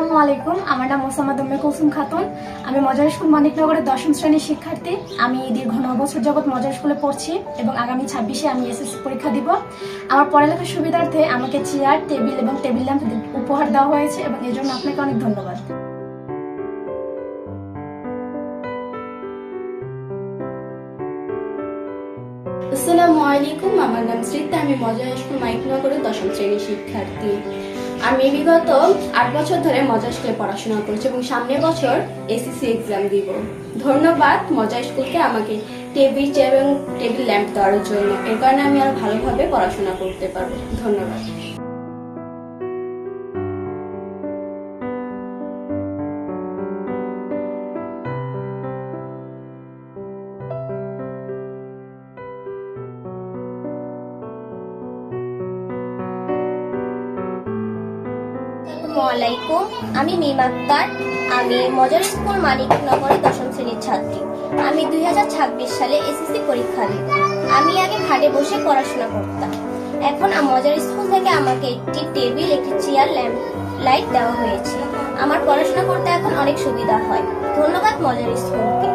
আসসালামু আলাইকুম। আমার নাম মোসাম্মদ উম্মে কুলসুম খাতুন। আমি মজার স্কুল মানিকনগরের 10ম শ্রেণীর শিক্ষার্থী। আমি দীর্ঘ 9 বছর যাবৎ মজার স্কুলে পড়ছি এবং আগামী 26-এ আমি এসএসসি পরীক্ষা দিব। আমার পড়ালেখার সুবিধার্থে আমাকে চেয়ার, টেবিল এবং টেবিল ল্যাম্প উপহার দেওয়া হয়েছে এবং এর জন্য আপনাকে অনেক ধন্যবাদ। আসসালামু আলাইকুম, আমার নাম স্মৃতি। আমি মজার স্কুল মানিকনগরের 10ম শ্রেণীর শিক্ষার্থী। আমি বিগত 8 বছর ধরে মজার স্কুলে পড়াশোনা করছি এবং সামনের বছর এসএসসি এক্সাম দিব। ধন্যবাদ মজার স্কুলকে আমাকে টেবিল চেয়ার এবং টেবিল ল্যাম্প দেওয়ার জন্য। এর কারণে আমি আরো ভালোভাবে পড়াশোনা করতে পারবো। ধন্যবাদ। আসসালামাইকুম, আমি মিম আক্তার। আমি মজার স্কুল মানিকনগরের 10ম শ্রেণীর ছাত্রী। আমি 2026 সালে এসএসসি পরীক্ষা দিই। আমি আগে খাটে বসে পড়াশোনা করতাম। এখন মজার স্কুল থেকে আমাকে একটি টেবিল, একটি চেয়ার, ল্যাম্প লাইট দেওয়া হয়েছে। আমার পড়াশোনা করতে এখন অনেক সুবিধা হয়। ধন্যবাদ মজার স্কুলকে।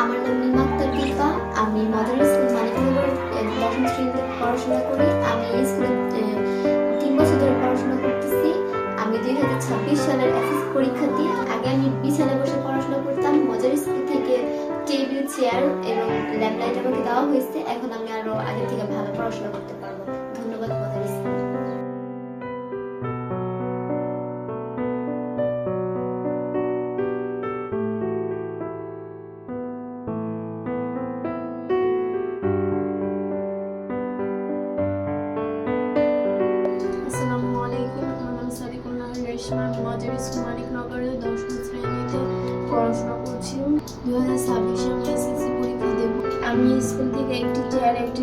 আমার নাম মিমা আক্তার দীপা। আমি মজার স্কুল মানিকনগরের 10ম শ্রেণীতে পড়াশোনা করি। আমি এই স্কুলে 3 বছর ধরে পড়াশোনা করতেছি। আমি 2026 সালের এসএসসি পরীক্ষা দিয়ে আগে আমি বিছানায় বসে পড়াশোনা করতাম। মজার স্কুল থেকে টেবিল, চেয়ার এবং ল্যাম্প লাইট আমাকে দেওয়া হয়েছে। এখন আমি আরো আগে থেকে ভালো পড়াশোনা করতে পারবো। ধন্যবাদ মজার স্কুল। আসসালামু আলাইকুম, আমার নাম সাদিকুল নাহার রেশমা। আমি মজার স্কুল মানিকনগরের 10ম শ্রেণীতে পড়াশোনা করছি। 2026 সালে এসএসসি পরীক্ষা দেব। আমি স্কুল থেকে একটি চেয়ার, একটি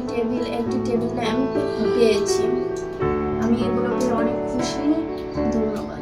টেবিল ল্যাম্প পেয়েছি। আমি এগুলো পেয়ে অনেক খুশি। ধন্যবাদ।